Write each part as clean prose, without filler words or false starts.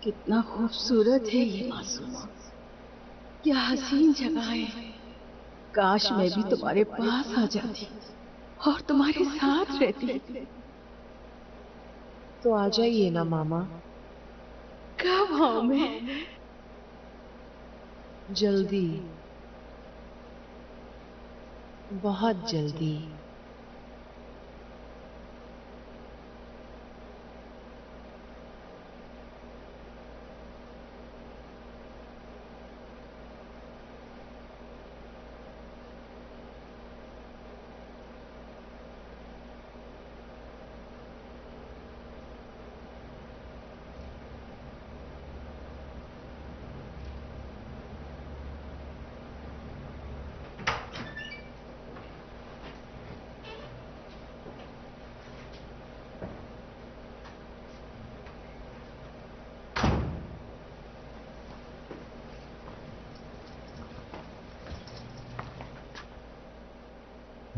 کتنا خوبصورت ہے یہ معصوم، کیا حسین جگہ ہے۔ کاش میں بھی تمہارے پاس آ جاتی اور تمہارے ساتھ رہتی۔ تو آ جائیے نا ماما۔ کب آؤں میں؟ جلدی، بہت جلدی۔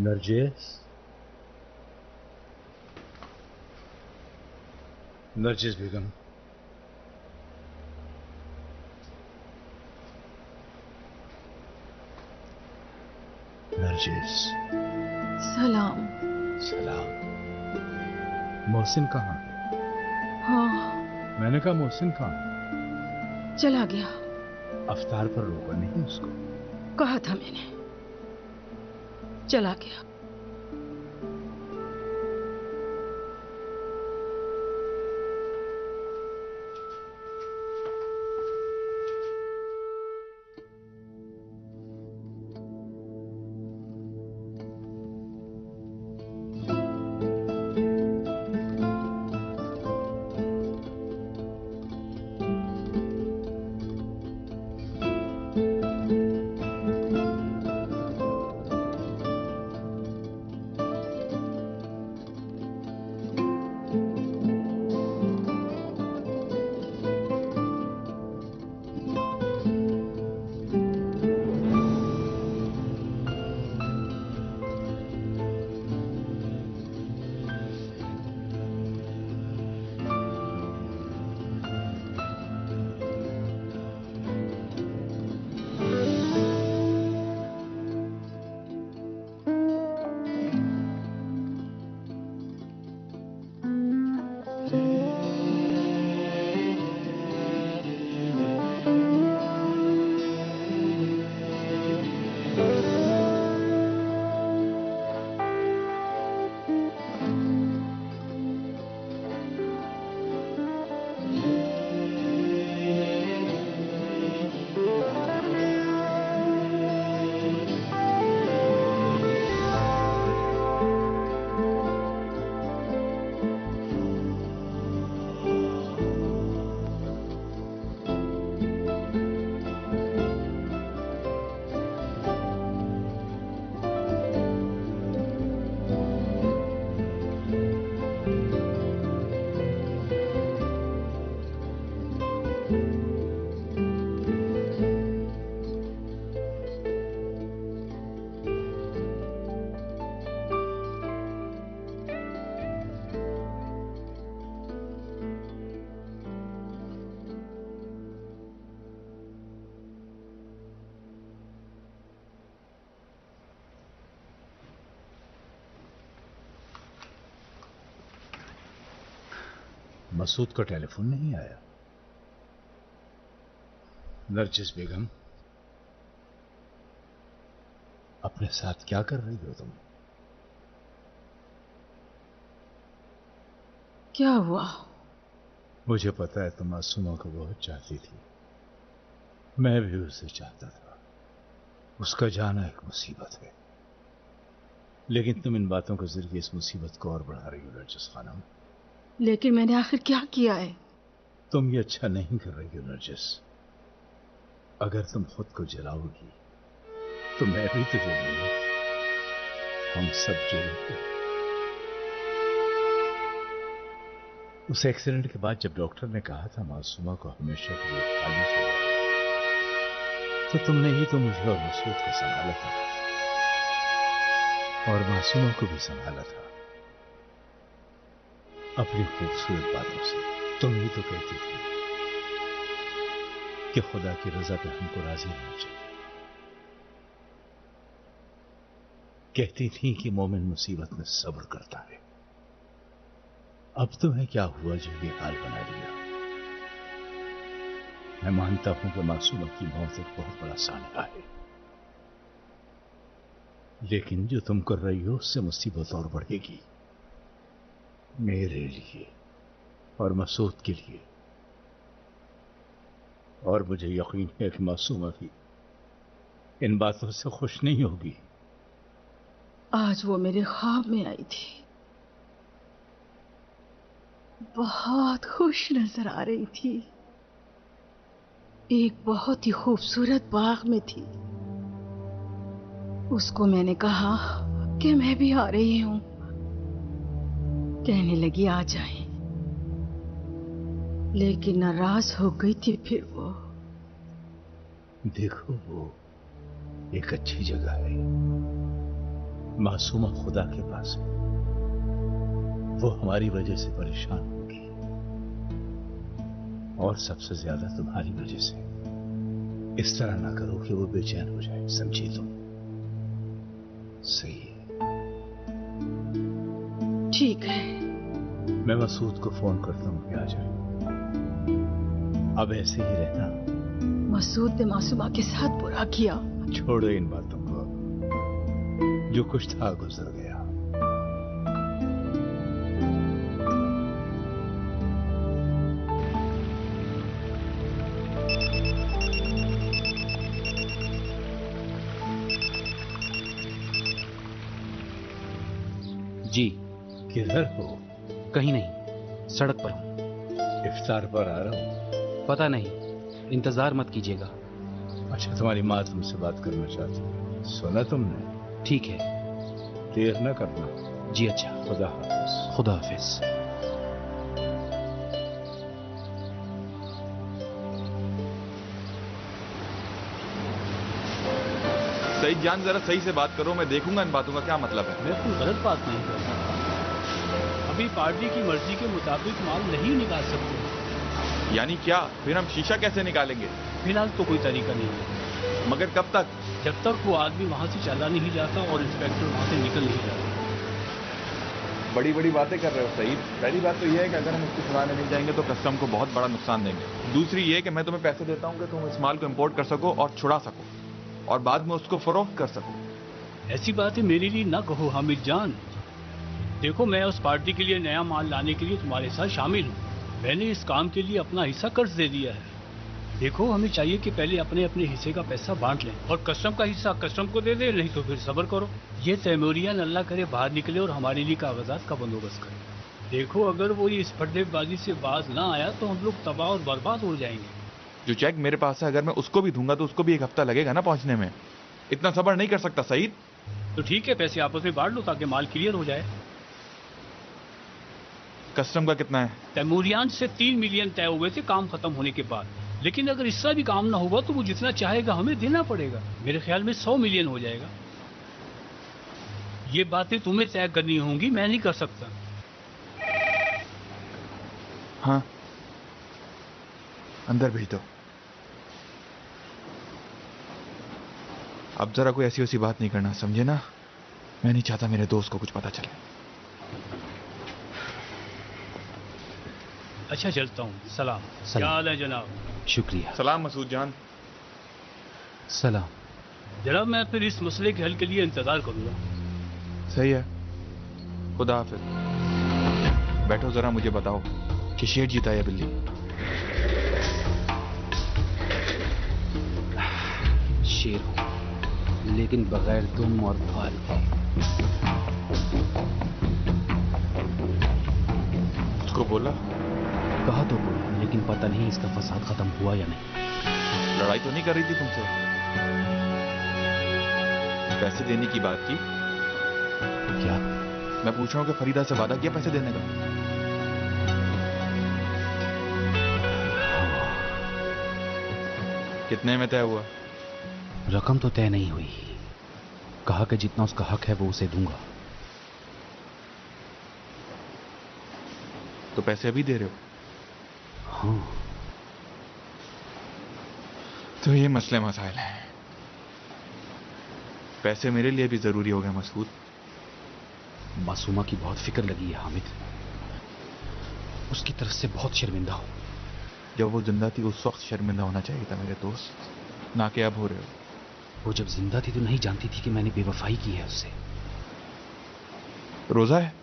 نرجس، نرجس بیگم، نرجس۔ سلام۔ سلام۔ محسن کہاں؟ ہاں، میں نے کہا محسن کہاں؟ چلا گیا۔ افطار پر روکا نہیں اس کو؟ کہا تھا میں نے، چلا گیا۔ مسعود کا ٹیلی فون نہیں آیا؟ نرجس بیگم، اپنے ساتھ کیا کر رہی ہو تم؟ کیا ہوا؟ مجھے پتا ہے تم معصومہ کو بہت چاہتی تھی، میں بھی اسے چاہتا تھا۔ اس کا جانا ایک مصیبت ہے، لیکن تم ان باتوں کے ذریعے اس مصیبت کو اور بڑھا رہی ہو نرجس خانم۔ لیکن میں نے آخر کیا کیا ہے؟ تم یہ اچھا نہیں کر رہی ہو نرجس۔ اگر تم خود کو جلاؤ گی تو میں بھی تو جلوں گی، ہم سب جلیں گے۔ اس ایکسیڈنٹ کے بعد جب ڈاکٹر نے کہا تھا معصومہ کو ہمیشہ کے لیے خالص ہو جائے، تو تم نے ہی تو مجھے اور مسعود کو سنبھالا تھا اور معصومہ کو بھی سنبھالا تھا اپنی خوبصورت باتوں سے۔ تم ہی تو کہتی تھی कि खुदा की रजा पे हमको राजी रहना चाहिए। कहती थी कि मोमिन मुसीबत में सब्र करता है। अब तुम्हें क्या हुआ जो ये हाल बना लिया? मैं मानता हूं कि मासूमा की मौत एक बहुत बड़ा सानिया है, लेकिन जो तुम कर रही हो उससे मुसीबत और बढ़ेगी, मेरे लिए और मसूद के लिए। और मुझे यकीन है कि मासूमा भी इन बातों से खुश नहीं होगी। आज वो मेरे ख्वाब में आई थी, बहुत खुश नजर आ रही थी। एक बहुत ही खूबसूरत बाग में थी। उसको मैंने कहा कि मैं भी आ रही हूं। कहने लगी आ जाए, लेकिन नाराज हो गई थी फिर वो। देखो, वो एक अच्छी जगह है, मासूमा खुदा के पास है। वो हमारी वजह से परेशान होगी, और सबसे ज्यादा तुम्हारी वजह से। इस तरह ना करो कि वो बेचैन हो जाए, समझी तुम? सही है। ठीक है। मैं मसूद को फोन करता हूं कि आ जाए। अब ऐसे ही रहना। मसूद ने मासूमा के साथ बुरा किया। छोड़ो इन बातों को, जो कुछ था गुजर गया। जी। किधर हो? कहीं नहीं, सड़क पर हूं। इफ्तार पर आ रहा हूं। पता नहीं, इंतजार मत कीजिएगा। अच्छा, तुम्हारी माँ तुमसे बात करना चाहती है, सुना तुमने? ठीक है, देर न करना। जी अच्छा। खुदा हाफिज। खुदा हाफिज। सईद जान, जरा सही से बात करो, मैं देखूंगा इन बातों का क्या मतलब है। मैं कोई गलत बात नहीं कर रहा। अभी पार्टी की मर्जी के मुताबिक माल नहीं निकाल सकते। यानी क्या? फिर हम शीशा कैसे निकालेंगे? फिलहाल तो कोई तरीका नहीं है। मगर कब तक? जब तक वो आदमी वहां से चला नहीं जाता और इंस्पेक्टर वहां से निकल नहीं जाता। बड़ी बड़ी बातें कर रहे हो सईद। पहली बात तो यह है कि अगर हम इसको छुड़ाने नहीं जाएंगे तो कस्टम को बहुत बड़ा नुकसान देंगे। दूसरी ये कि मैं तुम्हें पैसे देता हूँ कि तुम इस माल को इम्पोर्ट कर सको और छुड़ा सको, और बाद में उसको फरोख्त कर सको। ऐसी बातें मेरे लिए ना कहो हामिद जान। देखो, मैं उस पार्टी के लिए नया माल लाने के लिए तुम्हारे साथ शामिल हूँ। मैंने इस काम के लिए अपना हिस्सा कर्ज दे दिया है। देखो, हमें चाहिए कि पहले अपने अपने हिस्से का पैसा बांट लें, और कस्टम का हिस्सा कस्टम को दे दे, नहीं तो फिर सब्र करो। ये तैमूरियन अल्लाह करे बाहर निकले और हमारे लिए कागजात का बंदोबस्त करे। देखो, अगर वो इस फड्डेबाजी से बाज ना आया तो हम लोग तबाह और बर्बाद हो जाएंगे। जो चेक मेरे पास है, अगर मैं उसको भी दूंगा तो उसको भी एक हफ्ता लगेगा ना पहुंचने में। इतना सब्र नहीं कर सकता सईद। तो ठीक है, पैसे आपस में बांट लो ताकि माल क्लियर हो जाए। कस्टम का कितना है? तैमूरियन से 3 मिलियन तय हुए थे काम खत्म होने के बाद, लेकिन अगर इसका भी काम ना होगा तो वो जितना चाहेगा हमें देना पड़ेगा। मेरे ख्याल में 100 मिलियन हो जाएगा। ये बातें तुम्हें तय करनी होंगी, मैं नहीं कर सकता। हाँ, अंदर भेज दो। अब जरा कोई ऐसी वैसी बात नहीं करना, समझे ना? मैं नहीं चाहता मेरे दोस्त को कुछ पता चले। अच्छा, चलता हूँ। सलाम। सलाम। क्या हाल है जनाब? शुक्रिया। सलाम मसूद जान। सलाम। जनाब, मैं फिर इस मसले के हल के लिए इंतजार करूंगा। सही है, खुदा हाफिज। बैठो, जरा मुझे बताओ कि शेर जीता या बिल्ली? शेर हो, लेकिन बगैर दुम और फाल के। उसको बोला? कहा तो बोला, लेकिन पता नहीं इसका फसाद खत्म हुआ या नहीं। लड़ाई तो नहीं कर रही थी तुमसे? पैसे देने की बात की? क्या? मैं पूछ रहा हूँ कि फरीदा से वादा किया पैसे देने का? कितने में तय हुआ? रकम तो तय नहीं हुई। कहा कि जितना उसका हक है वो उसे दूंगा। तो पैसे अभी दे रहे हो? हाँ। तो ये मसले मसाइल हैं। पैसे मेरे लिए भी जरूरी हो गए मसूद। मासूमा की बहुत फिक्र लगी है हामिद, उसकी तरफ से बहुत शर्मिंदा हूं। जब वो जिंदा थी उस वक्त शर्मिंदा होना चाहिए था मेरे दोस्त, ना कि अब हो रहे हो। वो जब जिंदा थी तो नहीं जानती थी कि मैंने बेवफाई की है उससे। रोजा है?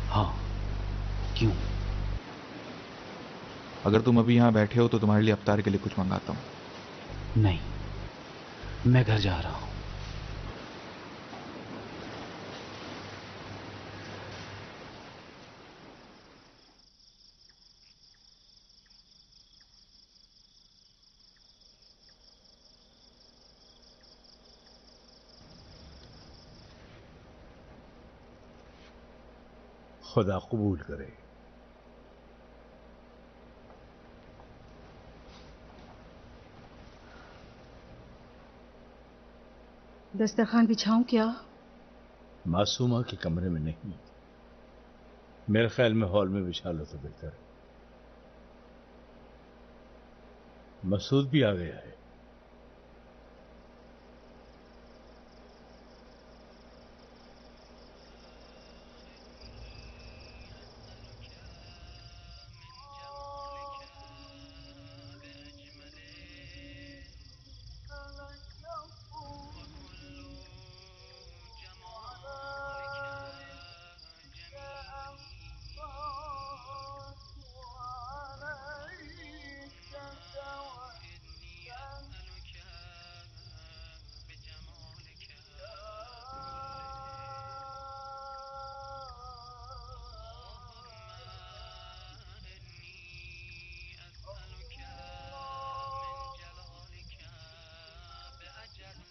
हाँ, क्यों? अगर तुम अभी यहां बैठे हो तो तुम्हारे लिए अफ्तार के लिए कुछ मंगाता हूं। नहीं, मैं घर जा रहा हूं। खुदा कबूल करे। दस्तरखान बिछाऊं क्या? मासूमा के कमरे में नहीं, मेरे ख्याल में हॉल में बिछा लो तो बेहतर है। मसूद भी आ गया है।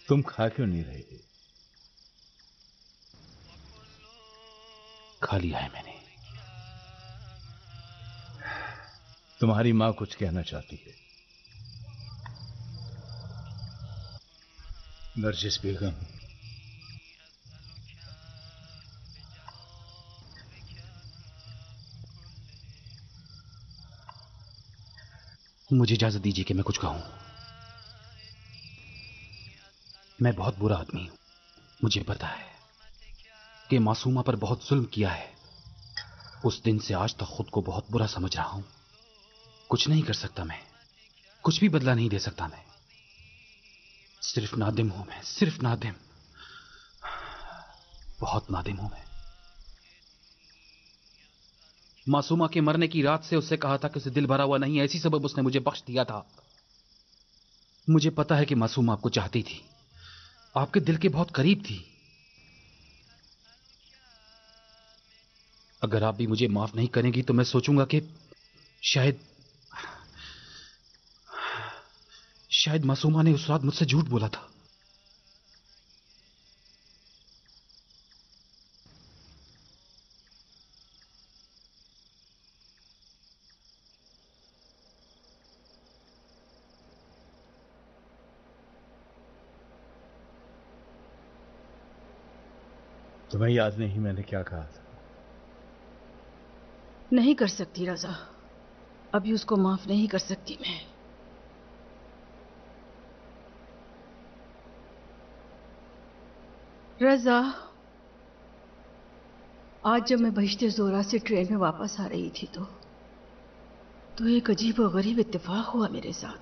तुम खा क्यों नहीं रहे? खा लिया है मैंने। तुम्हारी मां कुछ कहना चाहती है। नरजिस बेगम, मुझे इजाजत दीजिए कि मैं कुछ कहूं। मैं बहुत बुरा आदमी हूं, मुझे पता है कि मासूमा पर बहुत जुल्म किया है। उस दिन से आज तक खुद को बहुत बुरा समझ रहा हूं। कुछ नहीं कर सकता मैं, कुछ भी बदला नहीं दे सकता मैं। सिर्फ नादिम हूं मैं, सिर्फ नादिम, बहुत नादिम हूं मैं। मासूमा के मरने की रात से उससे कहा था कि उसे दिल भरा हुआ नहीं है, ऐसी सबब उसने मुझे बख्श दिया था। मुझे पता है कि मासूमा आपको चाहती थी, आपके दिल के बहुत करीब थी। अगर आप भी मुझे माफ नहीं करेंगी तो मैं सोचूंगा कि शायद मासूमा ने उस रात मुझसे झूठ बोला था। तुम्हें याद नहीं मैंने क्या कहा था? नहीं कर सकती रजा, अभी उसको माफ नहीं कर सकती मैं। रजा, आज जब मैं बहिश्ते जोरा से ट्रेन में वापस आ रही थी तो एक अजीब और गरीब इत्तेफाक हुआ मेरे साथ।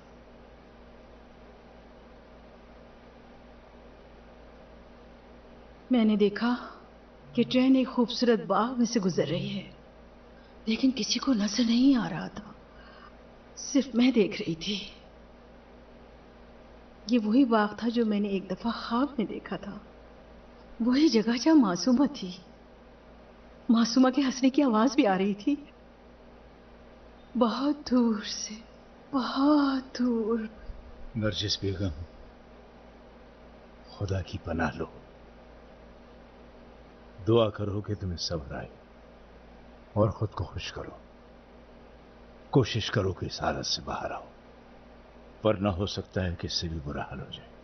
मैंने देखा कि ट्रेन एक खूबसूरत बाग में से गुजर रही है, लेकिन किसी को नजर नहीं आ रहा था, सिर्फ मैं देख रही थी। ये वही बाग था जो मैंने एक दफा ख्वाब में देखा था, वही जगह जहां मासूमा थी। मासूमा के हंसने की आवाज भी आ रही थी, बहुत दूर से, बहुत दूर। नरजिस बेगम, खुदा की पनाह लो, दुआ करो कि तुम्हें सब्र आए और खुद को खुश करो। कोशिश करो कि इस हालत से बाहर आओ, वरना हो सकता है कि इससे भी बुरा हाल हो जाए।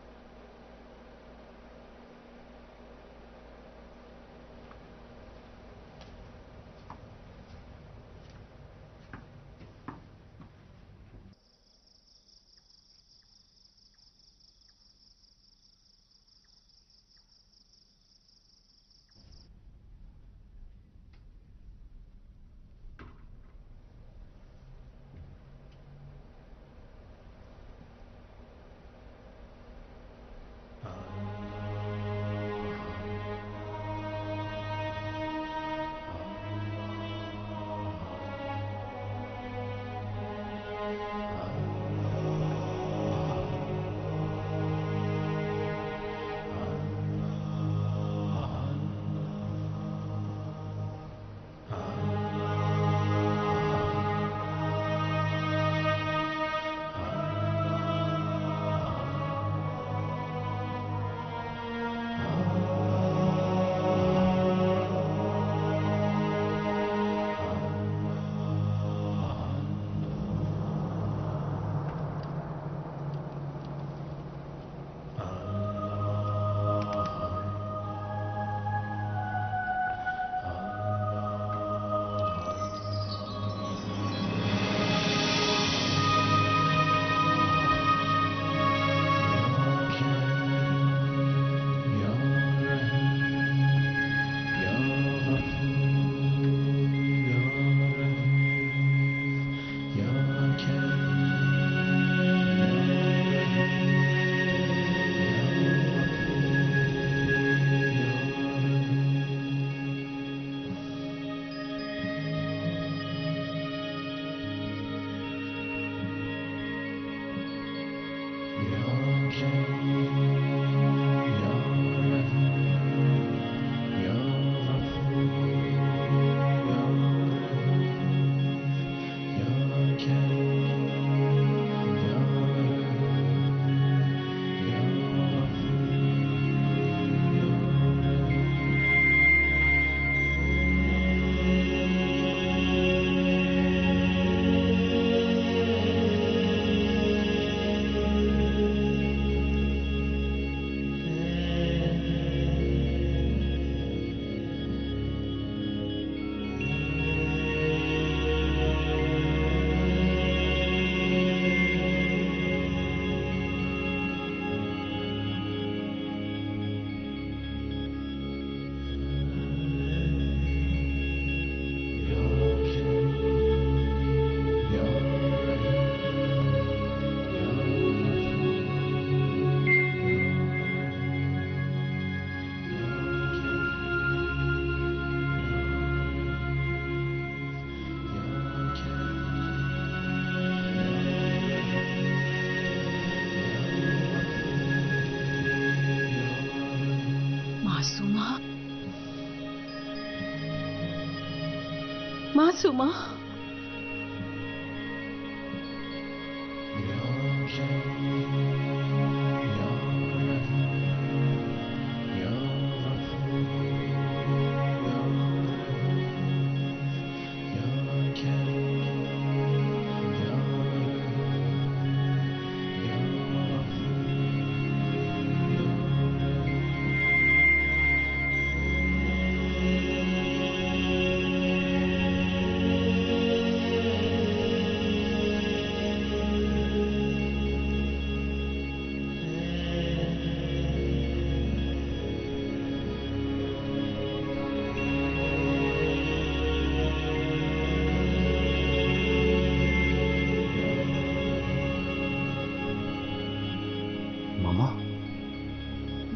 मासूमा,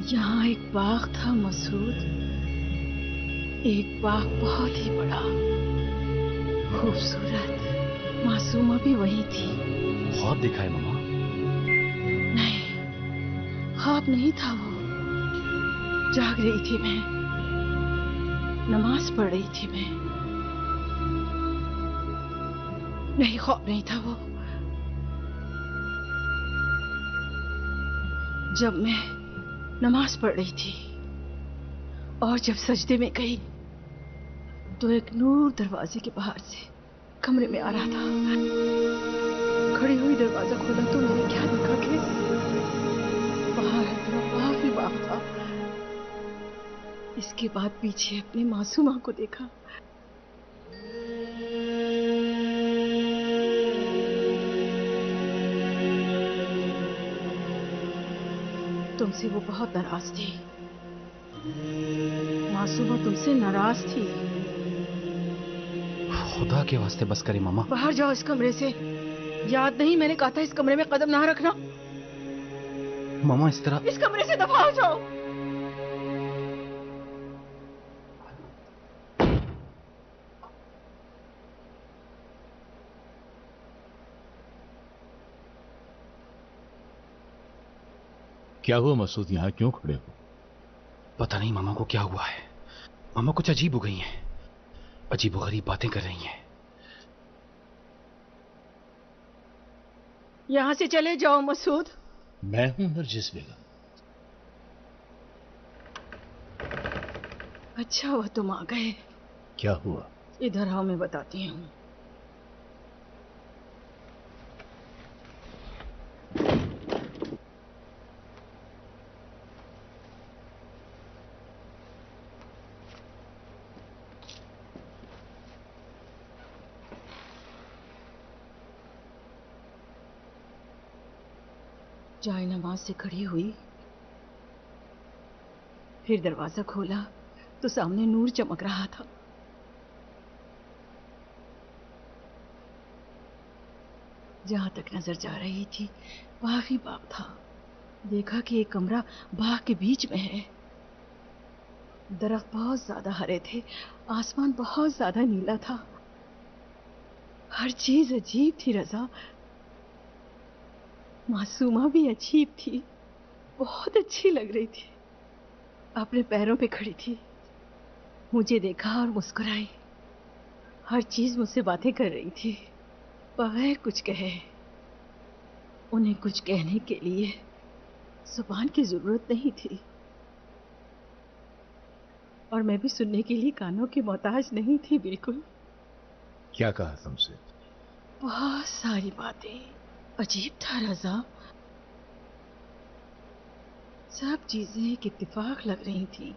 यहाँ एक बाग था मसूद, एक बाग बहुत ही बड़ा, खूबसूरत। मासूमा भी वही थी। ख्वाब देखा है मामा? नहीं, ख्वाब नहीं था वो। जाग रही थी मैं, नमाज पढ़ रही थी मैं। नहीं, ख्वाब नहीं था वो। जब मैं नमाज पढ़ रही थी और जब सजदे में गई तो एक नूर दरवाजे के बाहर से कमरे में आ रहा था। खड़ी हुई दरवाजा खोला तो मैंने क्या देखा कि बाहर बाग ही बाग था। इसके बाद पीछे अपनी मासूमा को देखा। तुमसे वो बहुत नाराज थी मासूमा, तुमसे नाराज थी। खुदा के वास्ते बस करे मामा। बाहर जाओ इस कमरे से। याद नहीं मैंने कहा था इस कमरे में कदम ना रखना? मामा इस तरह इस कमरे से दफा हो जाओ। क्या हुआ मसूद, यहाँ क्यों खड़े हो? पता नहीं मामा को क्या हुआ है। मामा कुछ अजीब हो गई हैं, अजीब गरीब बातें कर रही हैं। यहां से चले जाओ मसूद। मैं हूं नरजिस बेगम। अच्छा हुआ तुम आ गए। क्या हुआ? इधर आओ, मैं बताती हूँ। जाए नमाज से खड़ी हुई, फिर दरवाजा खोला तो सामने नूर चमक रहा था। जहां तक नजर जा रही थी बाग ही बाग था। देखा कि एक कमरा बाग के बीच में है। दरख्त बहुत ज्यादा हरे थे, आसमान बहुत ज्यादा नीला था। हर चीज अजीब थी रजा। मासूमा भी अजीब थी, बहुत अच्छी लग रही थी। अपने पैरों पे खड़ी थी, मुझे देखा और मुस्कुराई। हर चीज मुझसे बातें कर रही थी बगैर कुछ कहे। उन्हें कुछ कहने के लिए जुबान की जरूरत नहीं थी और मैं भी सुनने के लिए कानों की मोहताज नहीं थी बिल्कुल। क्या कहा तुमसे? बहुत सारी बातें। अजीब था रजा, सब चीजें एक इत्तेफाक लग रही थी।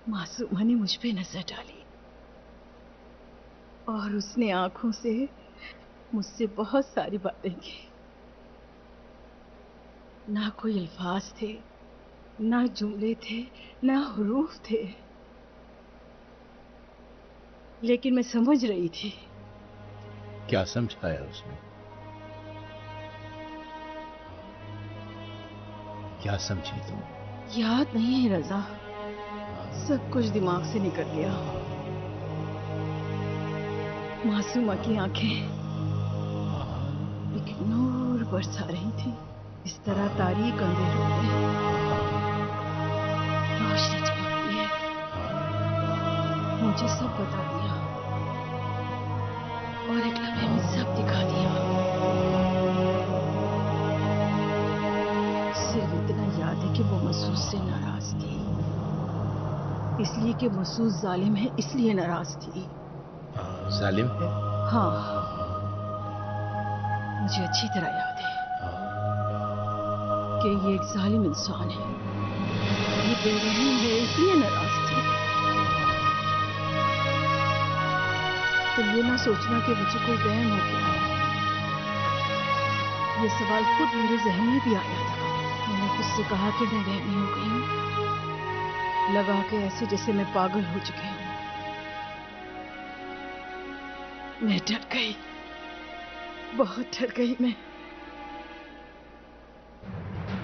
मासूमा ने मुझ पे नजर डाली और उसने आंखों से मुझसे बहुत सारी बातें की। ना कोई अल्फाज थे, ना जुमले थे, ना हुरूफ थे, लेकिन मैं समझ रही थी। क्या समझाया उसने? क्या समझी तुम? याद नहीं है रजा, सब कुछ दिमाग से निकल गया। मासूमा की आंखें एक नूर बरसा रही थी। इस तरह तारीक अंधेरों में रोशनी चमकती है। मुझे सब बता दिया और एक लम्हे में सब दिखा दिया। सिर्फ इतना याद है कि वो मसूद से नाराज थी, इसलिए कि मसूद जालिम है, इसलिए नाराज थी। जालिम है? हाँ, मुझे अच्छी तरह याद है कि ये एक जालिम इंसान है, ये बेरहम है, इसलिए नाराज थी। तुम ये ना सोचना कि मुझे कोई वहम हो गया है। ये सवाल खुद मेरे जहन में भी आया था। मैंने खुद से कहा कि मैं वहमी हो गई हूँ, लगा के ऐसे जैसे मैं पागल हो चुकी हूँ। मैं डर गई, बहुत डर गई मैं।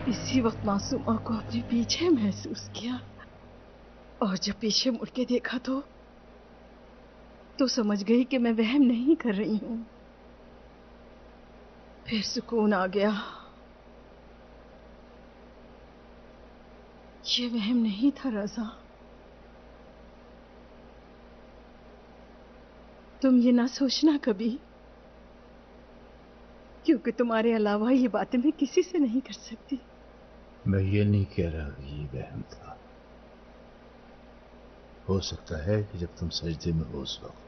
इसी वक्त मासूमा को अपने पीछे महसूस किया और जब पीछे मुड़ के देखा तो समझ गई कि मैं वहम नहीं कर रही हूं। फिर सुकून आ गया। ये वहम नहीं था रज़ा। तुम ये ना सोचना कभी, क्योंकि तुम्हारे अलावा ये बातें मैं किसी से नहीं कर सकती। मैं ये नहीं कह रहा कि ये वहम था। हो सकता है कि जब तुम सजदे में हो उस वक्त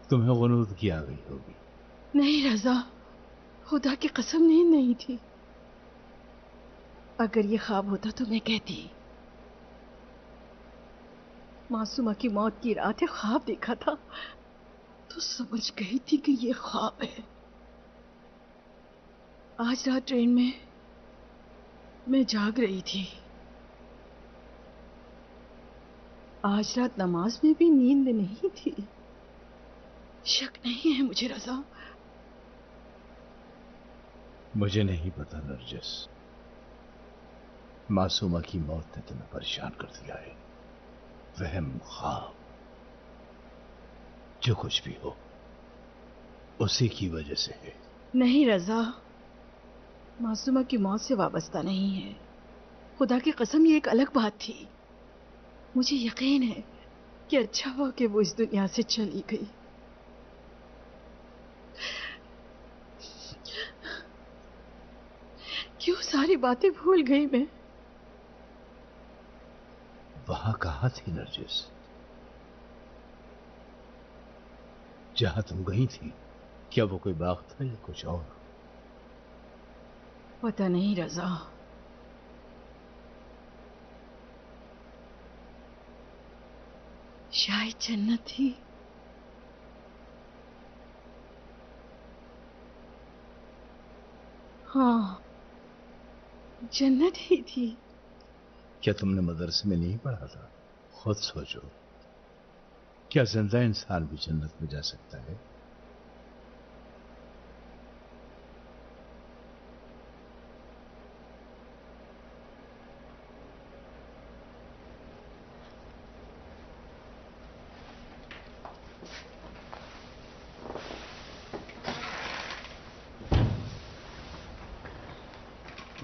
तुम्हें ग़ुनूदगी आ गई होगी। नहीं रज़ा, खुदा की कसम नींद नहीं थी। अगर ये ख्वाब होता तो मैं कहती। मासूमा की मौत की रात ख्वाब देखा था तो समझ गई थी कि ये ख्वाब है। आज रात ट्रेन में मैं जाग रही थी। आज रात नमाज में भी नींद नहीं थी। शक नहीं है मुझे रज़ा। मुझे नहीं पता नरजिस, मासूमा की मौत ने तुम्हें परेशान कर दिया है। वहम, ख्वाब, जो कुछ भी हो उसी की वजह से है। नहीं रज़ा, मासूमा की मौत से वाबस्ता नहीं है। खुदा की कसम ये एक अलग बात थी। मुझे यकीन है कि अच्छा हुआ कि वो इस दुनिया से चली गई। क्यों सारी बातें भूल गई मैं। वहां कहां थी नरजिस? जहां तुम गई थी, क्या वो कोई बाग था या कुछ और? पता नहीं रज़ा। शायद जन्नत थी। हाँ, जन्नत ही थी। क्या तुमने मदरसे में नहीं पढ़ा था? खुद सोचो, क्या जिंदा इंसान भी जन्नत में जा सकता है?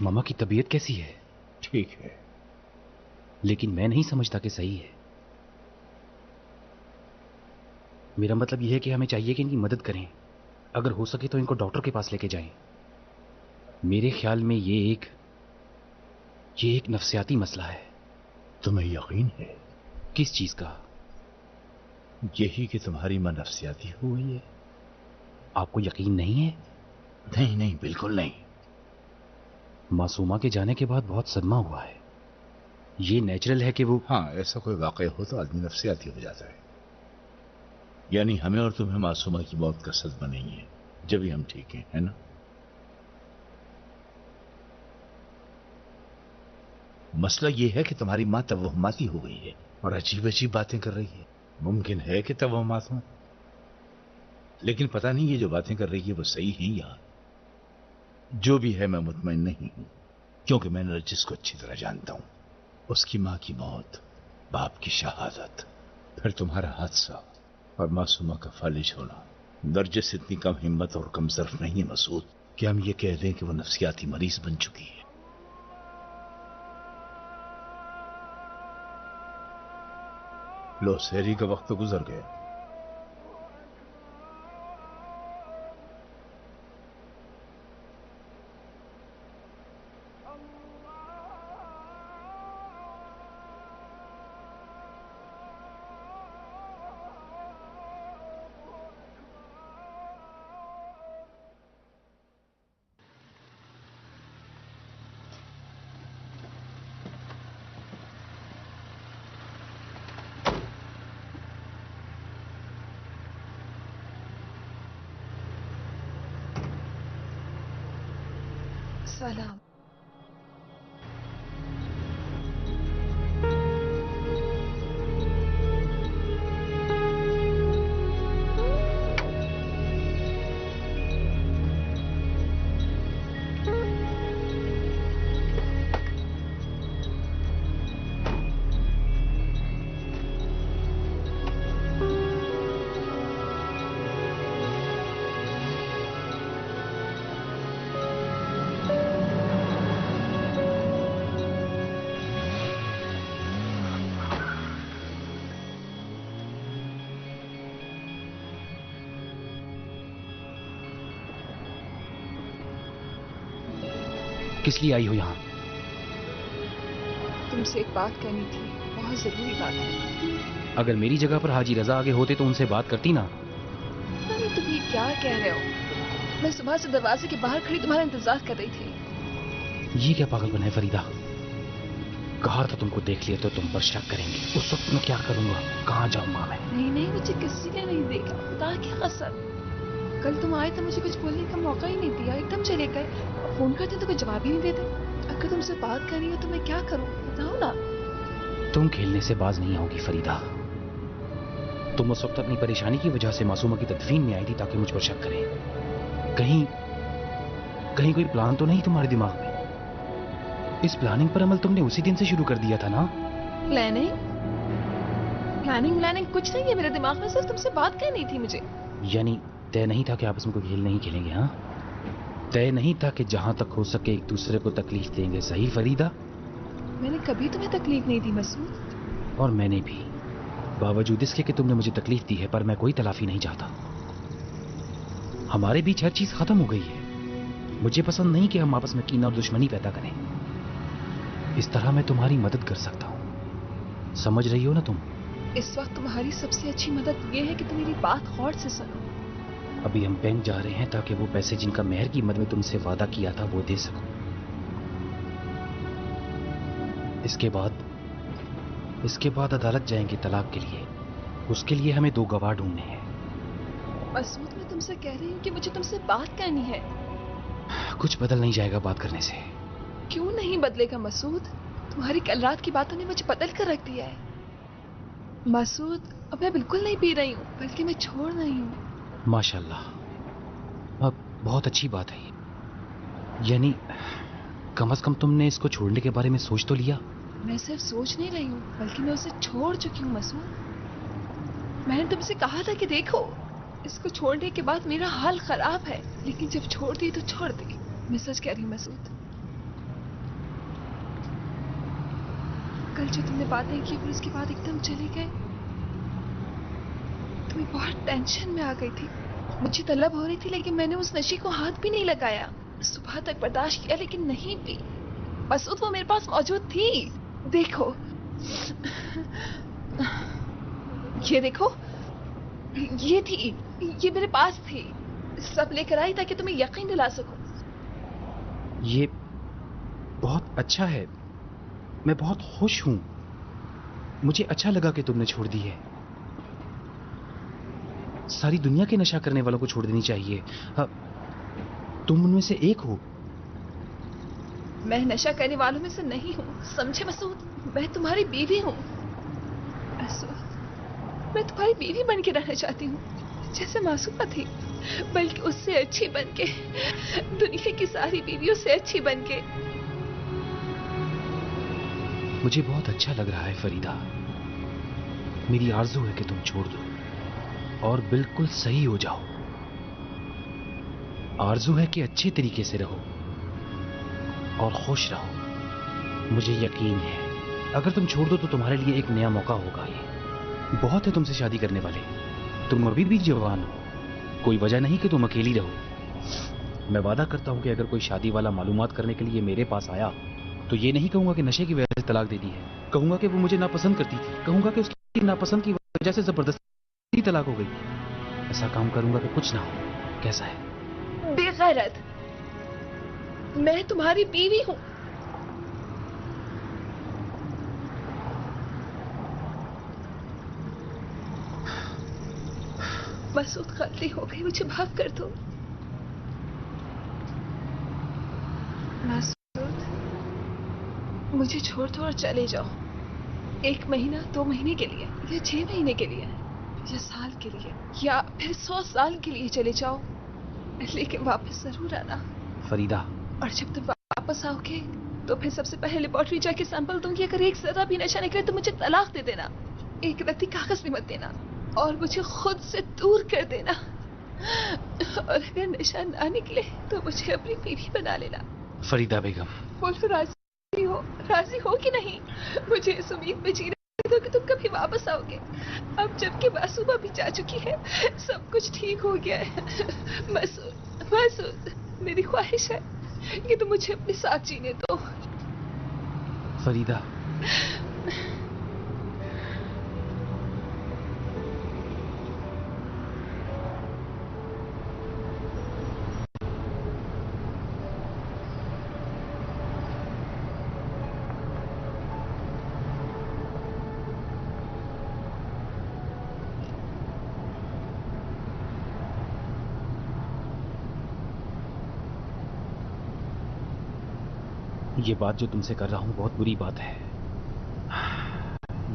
मामा की तबीयत कैसी है? ठीक है, लेकिन मैं नहीं समझता कि सही है। मेरा मतलब यह है कि हमें चाहिए कि इनकी मदद करें। अगर हो सके तो इनको डॉक्टर के पास लेके जाएं। मेरे ख्याल में ये एक नफ्सियाती मसला है। तुम्हें यकीन है? किस चीज का? यही कि तुम्हारी मां नफ्सियाती हो गई है। आपको यकीन नहीं है? नहीं नहीं, बिल्कुल नहीं। मासूमा के जाने के बाद बहुत सदमा हुआ है। ये नेचुरल है कि वो... हाँ, ऐसा कोई वाकया हो तो आदमी नफ्सियाती हो जाता है। यानी हमें और तुम्हें मासूमा की मौत का सदमा नहीं है, जब भी हम ठीक हैं, है ना? मसला यह है कि तुम्हारी मां तवहमाती हो गई है और अजीब अजीब बातें कर रही है। मुमकिन है कि तवहमात हो, लेकिन पता नहीं ये जो बातें कर रही है वो सही हैं या... जो भी है, मैं मुतमईन नहीं हूं, क्योंकि मैं नरजिस को अच्छी तरह जानता हूं। उसकी मां की मौत, बाप की शहादत, फिर तुम्हारा हादसा और मासूमा का फालिज होना। नरजिस इतनी कम हिम्मत और कम ज़र्फ नहीं है मसूद कि हम ये कह दें कि वो नफ्सियाती मरीज बन चुकी है। लो शहरी का वक्त तो गुजर गया। सलाम। किस लिए आई हो यहाँ? तुमसे एक बात करनी थी, बहुत जरूरी बात है। अगर मेरी जगह पर हाजी रजा आगे होते तो उनसे बात करती ना। अरे तुम ये क्या कह रहे हो? मैं सुबह से दरवाजे के बाहर खड़ी तुम्हारा इंतजार कर रही थी। ये क्या पागलपन है फरीदा? कहा था तुमको देख लिया तो तुम पर शक करेंगे। उस वक्त मैं क्या करूंगा? कहाँ जाऊंगा मैं? नहीं नहीं, मुझे किसी ने नहीं देखा, खुदा की कसम। कल तुम आए तो मुझे कुछ बोलने का मौका ही नहीं दिया, एकदम चले गए। फोन करते तो कोई जवाब ही नहीं देते। अगर तुमसे बात करनी हो तो मैं क्या करूं, बताओ ना। तुम खेलने से बाज नहीं आओगी फरीदा। तुम उस वक्त अपनी परेशानी की वजह से मासूमा की तदफीन में आई थी ताकि मुझ पर शक करें। कहीं कोई प्लान तो नहीं तुम्हारे दिमाग में? इस प्लानिंग पर अमल तुमने उसी दिन से शुरू कर दिया था ना? प्लानिंग कुछ नहीं है मेरे दिमाग में, सिर्फ तुमसे बात करनी थी मुझे। यानी तय नहीं था कि आपस में कोई खेल नहीं खेलेंगे? हाँ, तय नहीं था कि जहां तक हो सके एक दूसरे को तकलीफ देंगे, सही फरीदा? मैंने कभी तुम्हें तकलीफ नहीं दी मसूद। और मैंने भी, बावजूद इसके कि तुमने मुझे तकलीफ दी है, पर मैं कोई तलाफी नहीं चाहता। हमारे बीच हर चीज खत्म हो गई है। मुझे पसंद नहीं कि हम आपस में कीना और दुश्मनी पैदा करें। इस तरह मैं तुम्हारी मदद कर सकता हूं, समझ रही हो ना तुम? इस वक्त तुम्हारी सबसे अच्छी मदद ये है कि तुम मेरी बात गौर से सुनो। अभी हम बैंक जा रहे हैं ताकि वो पैसे जिनका मेहर की मद में तुमसे वादा किया था वो दे सकूं। इसके बाद अदालत जाएंगे तलाक के लिए। उसके लिए हमें 2 गवाह ढूंढने हैं। मसूद, मैं तुमसे कह रही हूँ कि मुझे तुमसे बात करनी है। कुछ बदल नहीं जाएगा बात करने से। क्यों नहीं बदलेगा मसूद? तुम्हारी कल रात की बातों ने मुझे बदल कर रख दिया है। मसूद, अब मैं बिल्कुल नहीं पी रही हूँ, बल्कि मैं छोड़ रही हूँ। माशाल्लाह, अब बहुत अच्छी बात है ये। यानी कम से कम तुमने इसको छोड़ने के बारे में सोच तो लिया। मैं सिर्फ सोच नहीं रही हूँ, बल्कि मैं उसे छोड़ चुकी हूँ मसूद। मैंने तुमसे कहा था कि देखो, इसको छोड़ने के बाद मेरा हाल खराब है, लेकिन जब छोड़ दी तो छोड़ दी। मैं सच कह रही हूँ मसूद। कल जो तुमने बातें की फिर उसके बाद एकदम चले गए, तो मैं बहुत टेंशन में आ गई थी। मुझे तलब हो रही थी, लेकिन मैंने उस नशे को हाथ भी नहीं लगाया। सुबह तक बर्दाश्त किया, लेकिन नहीं पी। मसूद, वो मेरे पास मौजूद थी। देखो, ये देखो, ये थी, ये मेरे पास थी। सब लेकर आई ताकि तुम्हें यकीन दिला सकूं। ये बहुत अच्छा है, मैं बहुत खुश हूं। मुझे अच्छा लगा कि तुमने छोड़ दी है। सारी दुनिया के नशा करने वालों को छोड़ देनी चाहिए। तुम उनमें से एक हो। मैं नशा करने वालों में से नहीं हूँ, समझे मसूद? मैं तुम्हारी बीवी हूँ। मैं तुम्हारी बीवी बन के रहना चाहती हूँ, जैसे मासूमा थी, बल्कि उससे अच्छी बन के, दुनिया की सारी बीवियों से अच्छी बन के। मुझे बहुत अच्छा लग रहा है फरीदा। मेरी आरज़ू है कि तुम छोड़ दो और बिल्कुल सही हो जाओ। आरज़ू है कि अच्छे तरीके से रहो और खुश रहो। मुझे यकीन है अगर तुम छोड़ दो तो तुम्हारे लिए एक नया मौका होगा। ये بہت ہے تم سے شادی کرنے والے، تم ابھی بھی جوان ہو، کوئی وجہ نہیں کہ تم اکیلی رہو۔ میں وعدہ کرتا ہوں کہ اگر کوئی شادی والا معلومات کرنے کے لیے میرے پاس آیا تو یہ نہیں کہوں گا کہ نشے کی وجہ سے طلاق دے دی ہے، کہوں گا کہ وہ مجھے ناپسند کرتی تھی، کہوں گا کہ اس کی ناپسند کی وجہ سے زبردستی طلاق ہو گئی۔ ایسا کام کروں گا کہ کچھ نہ ہو۔ کیسا ہے؟ بے غیرت، میں تمہاری بیوی ہوں۔ مسعود غلطی ہو گئی، مجھے معاف کر دو۔ مسعود مجھے چھوڑ دو اور چلے جاؤ، 1 مہینہ 2 مہینے کے لیے یا 6 مہینے کے لیے یا سال کے لیے یا پھر 100 سال کے لیے چلے جاؤ، لیکن واپس ضرور آنا۔ فریدہ، اور جب تم واپس آؤ گے تو پھر سب سے پہلے لیبارٹری جا کے سیمپل دوں گی، اگر ایک ذرہ بھی نشہ نکلے تو مجھے طلاق دے دینا، ایک رتی کاغذ بھی مت دینا اور مجھے خود سے دور کر دینا، اور اگر نشہ نہ نکلے تو مجھے اپنی بیوی بنا لینا۔ فریدہ بیگم، بولو راضی ہو کہ نہیں؟ مجھے اس امید میں جینے دو کہ تم کبھی واپس آؤ گے، اب جب کہ معصومہ بھی جا چکی ہے، سب کچھ ٹھیک ہو گیا ہے۔ مسعود میری خواہش ہے کہ تم مجھے اپنے ساتھ جینے دو۔ فریدہ، یہ بات جو تم سے کر رہا ہوں بہت بری بات ہے،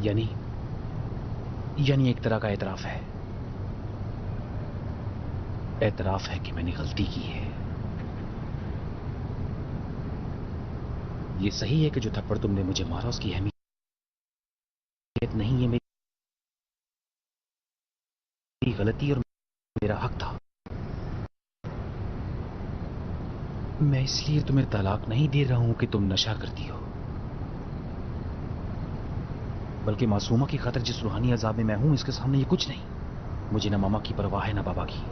یعنی ایک طرح کا اعتراف ہے کہ میں نے غلطی کی ہے۔ یہ صحیح ہے کہ جو تھپڑ تم نے مجھے مارا اس کی اہمیت نہیں ہے، میری غلطی اور میرا حق تھا۔ میں اس لیے تمہیں طلاق نہیں دے رہا ہوں کہ تم نشہ کرتی ہو، بلکہ معصومہ کی خاطر جس روحانی عذاب میں ہوں اس کے سامنے یہ کچھ نہیں۔ مجھے نہ ماما کی پرواہ ہے نہ بابا کی۔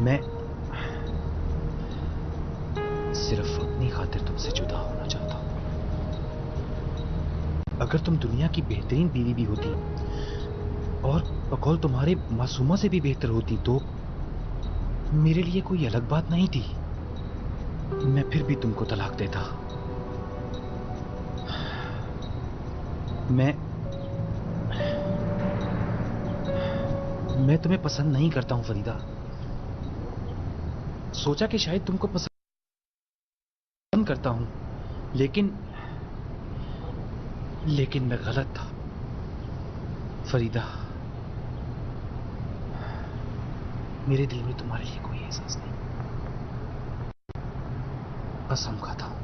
میں صرف اپنی خاطر تم سے جدا ہونا چاہتا ہوں۔ اگر تم دنیا کی بہترین بیوی بھی ہوتی اور بقول تمہارے معصومہ سے بھی بہتر ہوتی تو میرے لیے کوئی الگ بات نہیں تھی، میں پھر بھی تم کو طلاق دیتا۔ میں تمہیں پسند نہیں کرتا ہوں فریدہ، سوچا کہ شاید تم کو پسند کرتا ہوں، لیکن میں غلط تھا فریدہ۔ میرے دل میں تمہارے لیے کوئی احساس نہیں، قسم کھاتا ہوں،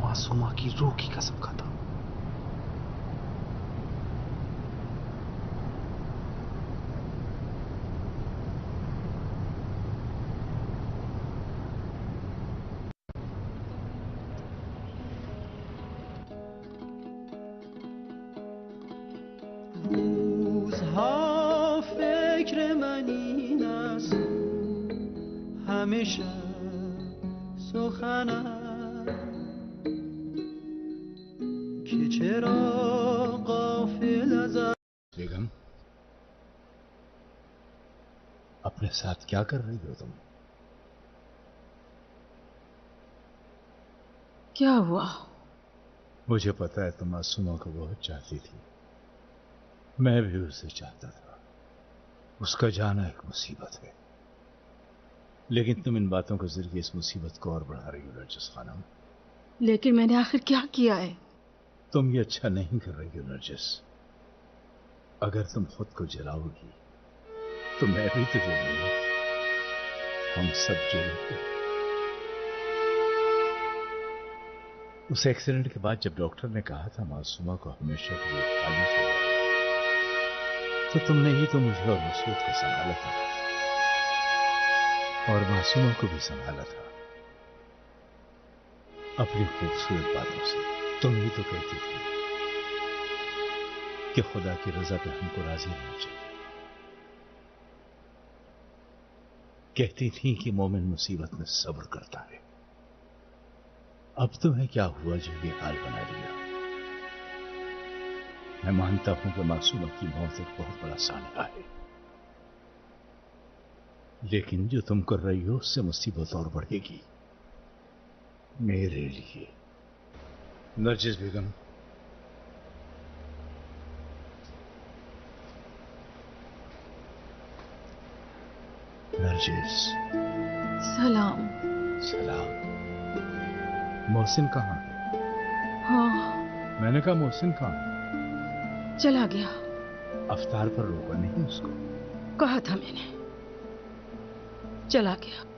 معصومہ کی روح کی قسم کھاتا ہوں۔ روزها فکر من این است، همیشه سخنم که چرا غافل از بیگم، اپنے ساتھ کیا کر رہی ہو تم؟ کیا ہوا؟ مجھے پتا ہے تم معصومہ کو بہت چاہتی تھی، میں بھی اسے چاہتا تھا، اس کا جانا ایک مصیبت ہے، لیکن تم ان باتوں کے ذریعے اس مصیبت کو اور بڑھا رہی ہو نرجس خانم۔ لیکن میں نے آخر کیا کیا ہے؟ تم یہ اچھا نہیں کر رہی ہو نرجس، اگر تم خود کو جلاؤ گی تو میں بھی تو جلوں گی، ہم سب جلیں گے۔ اس ایکسیڈنٹ کے بعد جب ڈاکٹر نے کہا تھا معصومہ کو ہمیشہ کے لیے خاموش ہو جائے تو تم نے ہی تو مجھے اور مسعود کو سنبھالا تھا اور معصومہ کو بھی سنبھالا تھا۔ अपनी खूबसूरत बातों से। तुम ही तो कहती थी कि खुदा की रजा पे हमको राजी रहना चाहिए। कहती थी कि मोमिन मुसीबत में सब्र करता है। अब तुम्हें क्या हुआ जो ये हाल बना लिया? मैं मानता हूं कि मासूमा की मौत एक बहुत बड़ा सान्या है, लेकिन जो तुम कर रही हो उससे मुसीबत और बढ़ेगी मेरे लिए। नरजिस बेगम, नरजिस। सलाम। सलाम। मोहसिन कहाँ? हाँ, मैंने कहा मोहसिन कहाँ? चला गया। अफ्तार पर रोका नहीं उसको? कहा था मैंने, चला गया।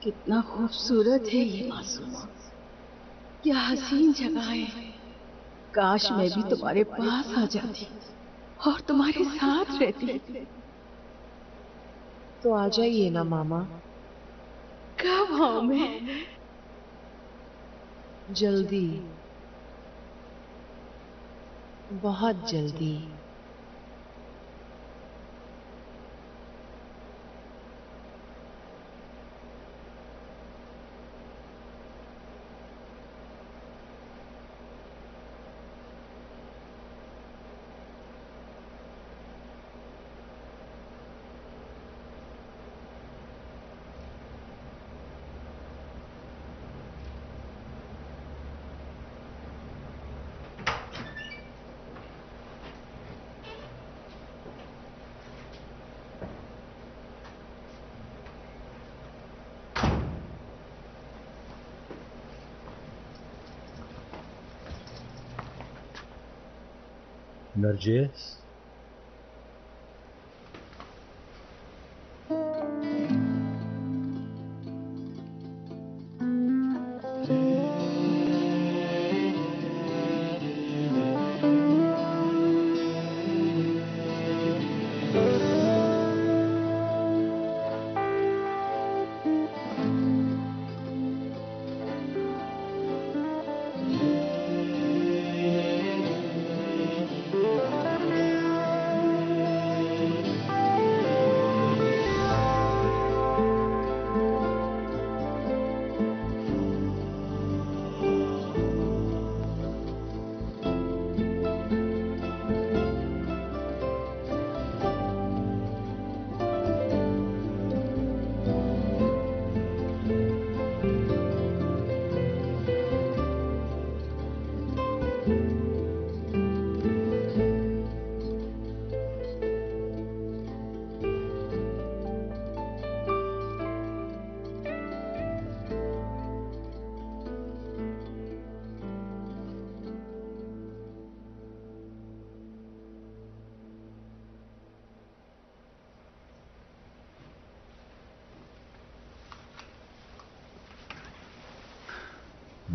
कितना खूबसूरत है ये मासूमा, क्या हसीन जगह है। काश मैं भी तुम्हारे पास आ जाती और तुम्हारे साथ रहती। तो आ जाइए ना मामा। कब आऊं मैं? जल्दी, बहुत जल्दी। नरजिस,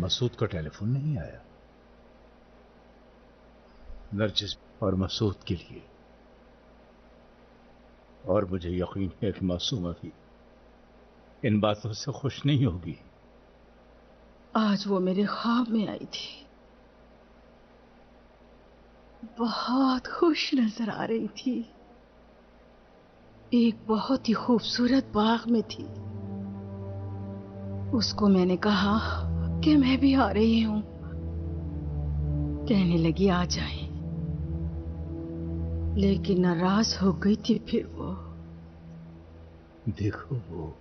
मसूद का टेलीफोन नहीं आया। नरजिस और मसूद के लिए, और मुझे यकीन है कि मासूमा भी इन बातों से खुश नहीं होगी। आज वो मेरे ख्वाब में आई थी। बहुत खुश नजर आ रही थी। एक बहुत ही खूबसूरत बाग में थी। उसको मैंने कहा कि मैं भी आ रही हूं। कहने लगी आ जाए, लेकिन नाराज हो गई थी फिर वो। देखो, वो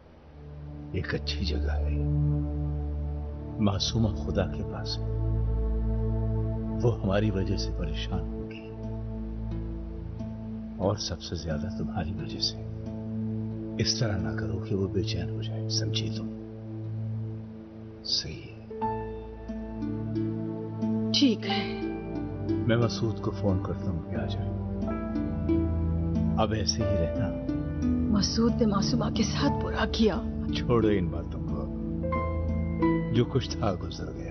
एक अच्छी जगह है, मासूमा खुदा के पास है। वो हमारी वजह से परेशान होगी, और सबसे ज्यादा तुम्हारी वजह से। इस तरह ना करो कि वो बेचैन हो जाए, समझी तुम? सही है। ठीक है। मैं मसूद को फोन करता हूं कि आ जाए। अब ऐसे ही रहना। मसूद ने मासूमा के साथ बुरा किया। छोड़ो इन बातों को, जो कुछ था गुजर गया।